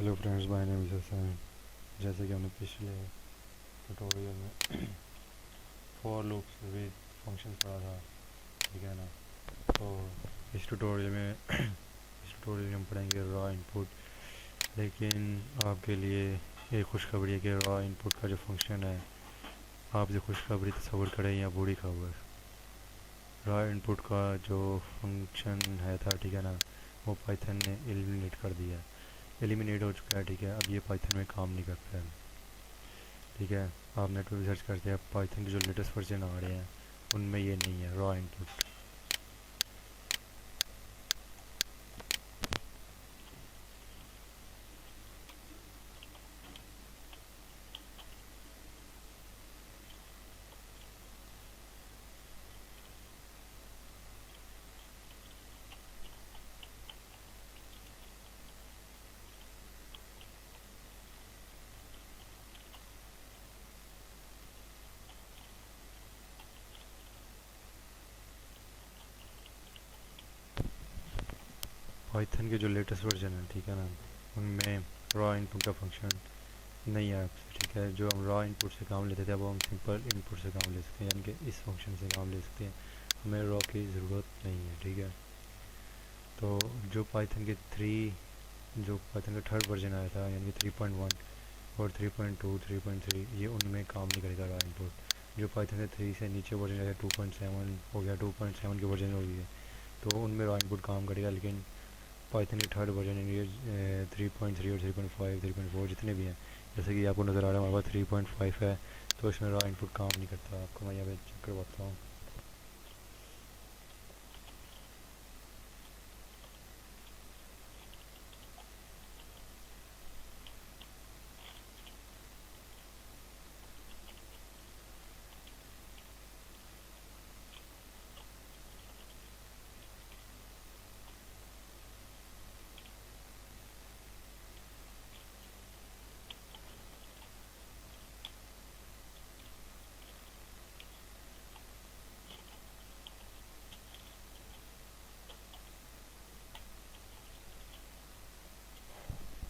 Hello friends, my name is Hasan. जैसे कि हमने पिछले ट्यूटोरियल में फॉर लूप्स विद फंक्शन पढ़ा था, ठीक है ना। तो इस ट्यूटोरियल में हम पढ़ेंगे रॉ इनपुट। लेकिन आपके लिए एक खुशखबरी है कि रॉ इनपुट का जो फंक्शन है, आप जो खुशखबरी तस्वर करें या बुरी खबर, रॉ इनपुट का जो फंक्शन है था, ठीक है ना, वो पाइथन ने एलिमिनेट कर दिया। एलिमिनेट हो चुका है, ठीक है। अब ये पाइथन में काम नहीं करता है, ठीक है। आप नेट पर सर्च करते हैं, पाइथन के जो लेटेस्ट वर्जन आ रहे हैं उनमें ये नहीं है रॉ इनपुट। पाइथन के जो लेटेस्ट वर्जन है, ठीक है ना, उनमें रॉ इनपुट का फंक्शन नहीं है, ठीक है। जो हम रॉ इनपुट से काम लेते थे, वो हम सिंपल इनपुट से काम ले सकते हैं, यानी कि इस फंक्शन से काम ले सकते हैं। हमें रॉ की ज़रूरत नहीं है, ठीक है। तो जो पाइथन के जो पाइथन का थर्ड वर्जन आया था, यानी कि 3.1 और 3.2 3.3, ये उनमें काम नहीं करेगा रॉ इनपुट। जो पाइथन के 3 से नीचे वर्जन आया, 2.7 हो गया, 2.7 के वर्जन हो गई है, तो उनमें रॉ इनपुट काम करेगा। लेकिन पाइथन के थर्ड वर्जन, ये 3.3 और 3.5 3.4 जितने भी हैं, जैसे कि आपको नज़र आ रहा है हमारे पास 3.5 है, तो इसमें रॉ इनपुट काम नहीं करता। आपको मैं यहाँ पे चेक करवाता हूँ।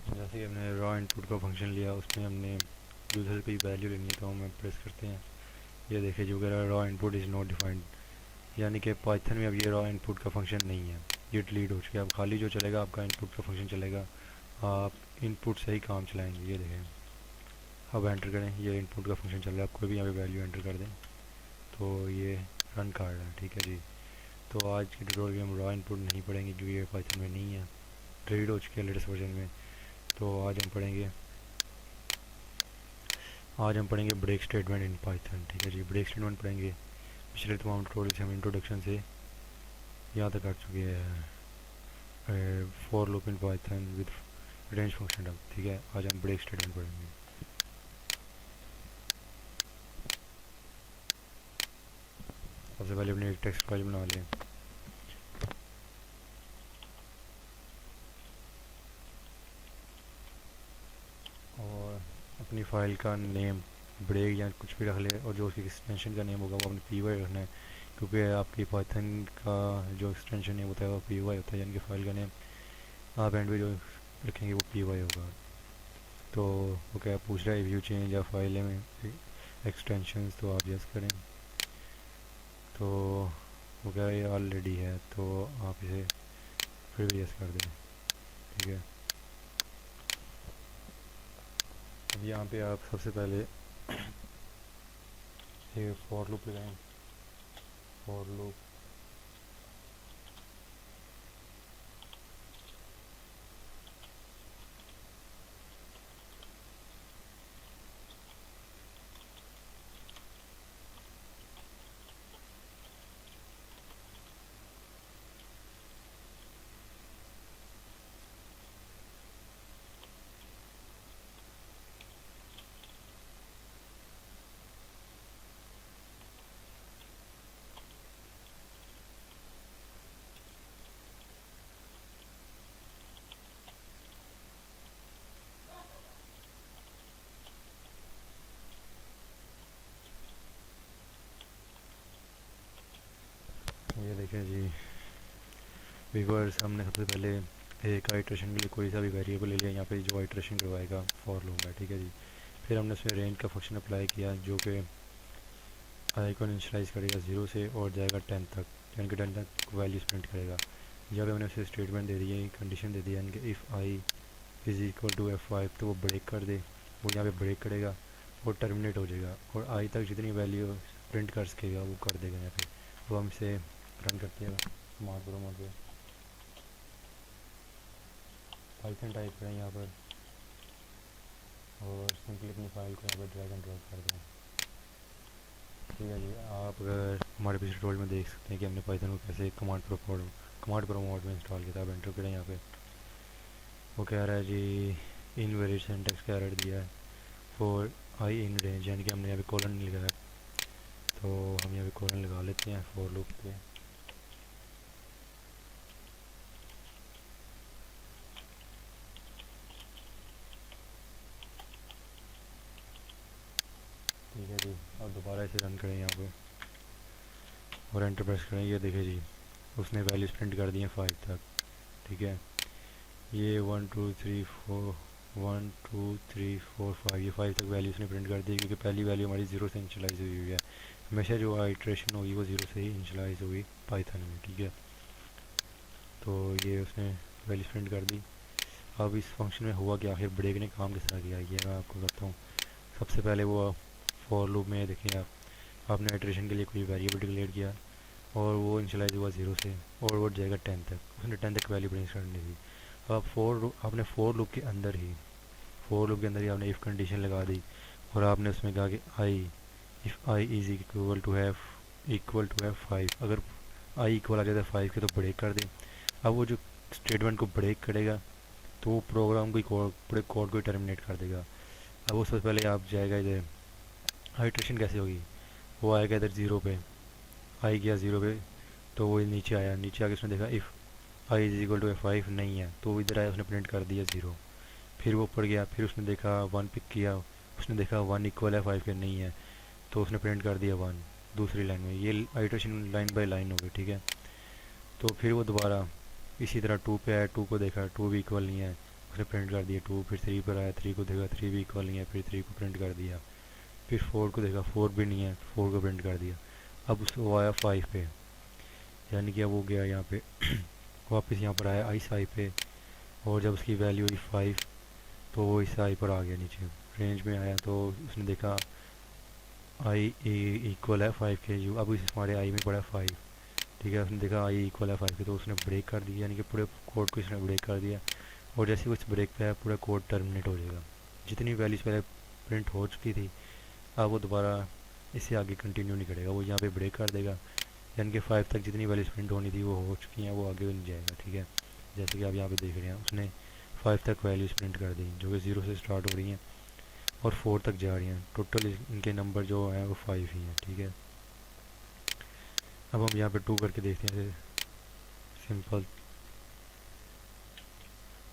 जैसे कि हमने रॉ इनपुट का फंक्शन लिया, उसमें हमने यूज़र की वैल्यू लेनी है, तो हम प्रेस करते हैं। ये देखिए, जो कह रहा है raw input is not defined, यानी कि पाइथन में अब ये रॉ इनपुट का फंक्शन नहीं है, ये डिलीट हो चुका है। अब खाली जो चलेगा आपका इनपुट का फंक्शन चलेगा, आप इनपुट से ही काम चलाएंगे। ये देखें, अब एंटर करें, ये इनपुट का फंक्शन चल रहा है। आप कोई भी यहाँ पे वैल्यू एंटर कर दें तो ये रन कर रहा है, ठीक है जी। तो आज के ट्यूटोरियल में हम रॉ इनपुट नहीं पढ़ेंगे, क्योंकि ये पाइथन में नहीं है, डिलीट हो चुके हैं लेटेस्ट वर्जन में। तो आज हम पढ़ेंगे ब्रेक स्टेटमेंट इन पाइथन, ठीक है जी। ब्रेक स्टेटमेंट पढ़ेंगे। पिछले तमाम ट्यूटोरियल से हम इंट्रोडक्शन से यहाँ तक कर चुके हैं, for loop in Python with range function अब, ठीक है। आज हम ब्रेक स्टेटमेंट पढ़ेंगे। सबसे पहले अपने एक टेक्स्ट फाइल बना लें। और अपनी फ़ाइल का नेम ब्रेक या कुछ भी रख ले, और जो उसकी एक्सटेंशन का नेम होगा वो अपने पी वाई रखना है, क्योंकि आपकी पाइथन का जो एक्सटेंशन नेम होता है वो पी वाई होता है, यानी कि फ़ाइल का नेम आप एंड पे जो रखेंगे वो पी वाई होगा। तो वो क्या पूछ रहा है, व्यू चेंज या फाइल में एक्सटेंशंस, तो आप यस करें। तो वो क्या ये ऑलरेडी है, तो आप इसे फिर भी यस कर दें, ठीक है। अब यहाँ पे आप सबसे पहले ये फॉर लूप लगाएं। फॉर लूप ये देखें जी, व्यूअर्स, हमने सबसे पहले एक आइट्रेशन के लिए कोई सा भी वेरिएबल ले लिया, यहाँ पे जो आइट्रेशन करवाएगा फॉर लूप है, ठीक है जी। फिर हमने उसमें रेंज का फंक्शन अप्लाई किया जो कि आई को इनिशलाइज करेगा 0 से और जाएगा 10 तक, यानी कि 10 तक वैल्यूज प्रिंट करेगा। जब हमने उसे स्टेटमेंट दे दी है, कंडीशन दे दी है, यानी कि if I is equal to F5, तो वो ब्रेक कर दे, वो यहाँ पे ब्रेक करेगा और टर्मिनेट हो जाएगा, और आई तक जितनी वैल्यू प्रिंट कर सकेगा वो कर देगा यहाँ पे। वो हम इसे रन करते हैं स्मार्ट प्रोग्राम पे, पाइथन टाइप करें यहाँ पर और सिंपली अपनी फाइल को यहाँ पर ड्रैग एंड ड्रॉप कर दें। ठीक है जी, आप अगर हमारे पिछले ट्यूटोरियल में देख सकते हैं कि हमने पाइथन को कैसे कमांड प्रोमोट में इंस्टॉल किया था। अब एंटर करें यहाँ पे, वो कह रहा है जी इनवैलिड सिंटैक्स का एरर दिया है फॉर आई इन रेंज, यानी कि हमने यहाँ पे कॉलन नहीं लगाया, तो हम यहाँ पे कॉलन लगा लेते हैं फॉर लूप पे। ठीक है जी, अब दोबारा इसे रन करें यहाँ पे और एंटर प्रेस करें। ये देखें जी, उसने वैल्यूज प्रिंट कर दी हैं 5 तक। ठीक है, ये 1 2 3 4 1 2 3 4 5, ये 5 तक वैल्यू उसने प्रिंट कर दी, क्योंकि पहली वैल्यू हमारी 0 से इनिशियलाइज हुई है। हमेशा जो आइट्रेशन होगी वो 0 से ही इनिशियलाइज होगी पाइथन में। ठीक है, तो ये उसने वैल्यूज प्रिंट कर दी। अब इस फंक्शन में हुआ क्या, आखिर ब्रेक ने काम किस तरह किया, ये मैं आपको बताता हूँ। सबसे पहले वो फॉर लूप में देखिए आपने आइट्रेशन के लिए कोई वेरिएबल डिक्लेयर किया और वो इनिशियलाइज हुआ 0 से और वो जाएगा 10 तक, उसने 10 तक वैल्यू प्रिंट करनी थी। अब आपने फॉर लूप के अंदर ही आपने इफ़ कंडीशन लगा दी और आपने उसमें कहा कि I if I is equal to have 5, अगर आई इक्वल आ जाता है 5 के तो ब्रेक कर दे। अब वो जो स्टेटमेंट को ब्रेक करेगा तो वो प्रोग्राम को पूरे कोड को टर्मिनेट कर देगा। अब उससे पहले आप जाएगा इधर, आइट्रेशन कैसे होगी, वो आएगा इधर 0 पे, आई गया 0 पे, तो वो नीचे आया, नीचे आके उसने देखा if I is equal to 5 नहीं है, तो वो इधर आया, उसने प्रिंट कर दिया 0। फिर वो ऊपर गया, फिर उसने देखा 1 पिक किया, उसने देखा 1 इक्वल है 5 के नहीं है, तो उसने प्रिंट कर दिया 1 दूसरी लाइन में। ये आइट्रेशन लाइन बाय लाइन हो गई। ठीक है, तो फिर वो दोबारा इसी तरह 2 पे आया, 2 को देखा 2 भी इक्वल नहीं है, उसने प्रिंट कर दिया 2। फिर 3 पर आया, 3 को देखा 3 भी इक्वल नहीं है, फिर 3 को प्रिंट कर दिया। फिर 4 को देखा 4 भी नहीं है, 4 को प्रिंट कर दिया। अब उसको आया 5 पे, यानी कि अब वो गया यहाँ पे वापस यहाँ पर आया इस आई पे, और जब उसकी वैल्यू हुई 5 तो वो इस आई पर आ गया नीचे रेंज में आया, तो उसने देखा आई इक्वल है 5 के यू, अब इस हमारे आई में पड़ा 5। ठीक है, उसने देखा आई इक्वल है 5 के, तो उसने ब्रेक कर दिया, यानी कि पूरे कोड को इसने ब्रेक कर दिया। और जैसे ही उस ब्रेक पे आया पूरा कोड टर्मिनेट हो जाएगा, जितनी वैल्यूज पहले प्रिंट हो चुकी थी अब वो दोबारा इससे आगे कंटिन्यू नहीं करेगा, वो यहाँ पे ब्रेक कर देगा, यानी कि 5 तक जितनी वैल्यूज प्रिंट होनी थी वो हो चुकी हैं, वो आगे नहीं जाएगा। ठीक है, जैसे कि आप यहाँ पे देख रहे हैं उसने 5 तक वैल्यूज प्रिंट कर दी, जो कि 0 से स्टार्ट हो रही हैं और 4 तक जा रही हैं। टोटल इनके नंबर जो हैं वो 5 ही हैं। ठीक है, अब हम यहाँ पे 2 करके देखते हैं, सिंपल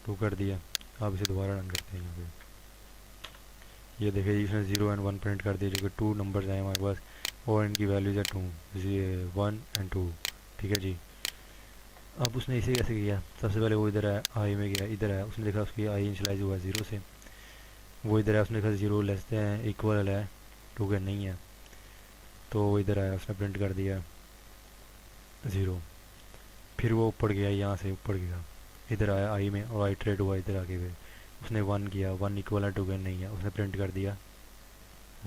2 कर दिया। अब इसे दोबारा रन करते हैं। यहाँ पे ये देखिए इसने 0 एंड 1 प्रिंट कर दिया, जो कि 2 नंबर्स हैं हमारे पास और इनकी वैल्यूज है 2 1 एंड 2। ठीक है जी, अब उसने इसे कैसे किया, सबसे पहले वो इधर आया, आई में गया, इधर आया, उसने देखा उसकी आई इनिशियलाइज हुआ 0 से, वो इधर आया, उसने देखा 0 लेस देन इक्वल है 2 के नहीं है, तो वो इधर आया, उसने प्रिंट कर दिया 0। फिर वो ऊपर गया, यहाँ से ऊपर गया, इधर आया आई में और आई ट्रेड हुआ इधर आगे हुए, उसने 1 किया, 1 इक्वल है 2 के नहीं है, उसने प्रिंट कर दिया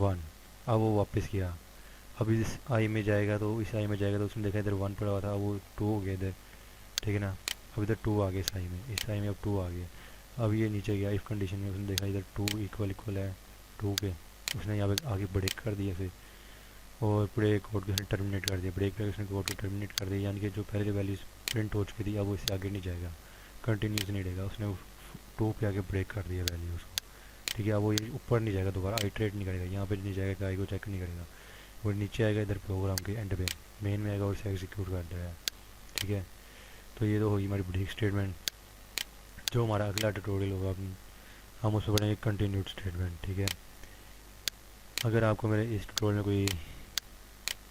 1। अब वो वापस गया, अब इस आई में जाएगा, तो इस आई में जाएगा तो उसने देखा इधर 1 पड़ा हुआ था, वो 2 हो गया इधर। ठीक है ना, अब इधर 2 आ गया इस आई में, इस आई में अब 2 आ गया। अब ये नीचे गया इफ़ कंडीशन में, उसने देखा इधर 2 इक्वल है 2 के, उसने यहाँ पे आगे ब्रेक कर दिया फिर, और पूरे कोड को उसने टर्मिनेट कर दिया, ब्रेक करके उसने कोड को टर्मिनेट कर दिया, यानी कि जो पहले वैल्यूज प्रिंट हो चुकी थी अब वो इससे आगे नहीं जाएगा, कंटिन्यूस नहीं रहेगा, उसने 2 पे आगे ब्रेक कर दिया वैल्यूज़ को। ठीक है, अब वो ये ऊपर नहीं जाएगा, दोबारा आइट्रेट नहीं करेगा, यहाँ पे नहीं जाएगा कि आई को चेक नहीं करेगा, वो नीचे आएगा इधर प्रोग्राम के एंड पे, मेन में आएगा और इसे एग्जीक्यूट कर देगा। ठीक है, तो ये तो होगी हमारी ब्रेक स्टेटमेंट। जो हमारा अगला ट्यूटोरियल होगा हम उसमें पढ़ेंगे कंटिन्यूड स्टेटमेंट। ठीक है, अगर आपको मेरे इस ट्यूटोरियल में कोई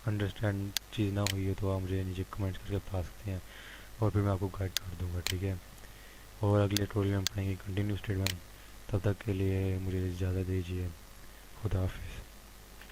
अंडरस्टैंड चीज़ ना हुई है तो आप मुझे नीचे कमेंट्स करके बता सकते हैं और फिर मैं आपको गाइड कर दूँगा। ठीक है, और अगले ट्यूटोरियल में पढ़ेंगे कंटिन्यूस स्टेटमेंट। तब तक के लिए मुझे इजाज़त दीजिए। खुदा हाफिज़।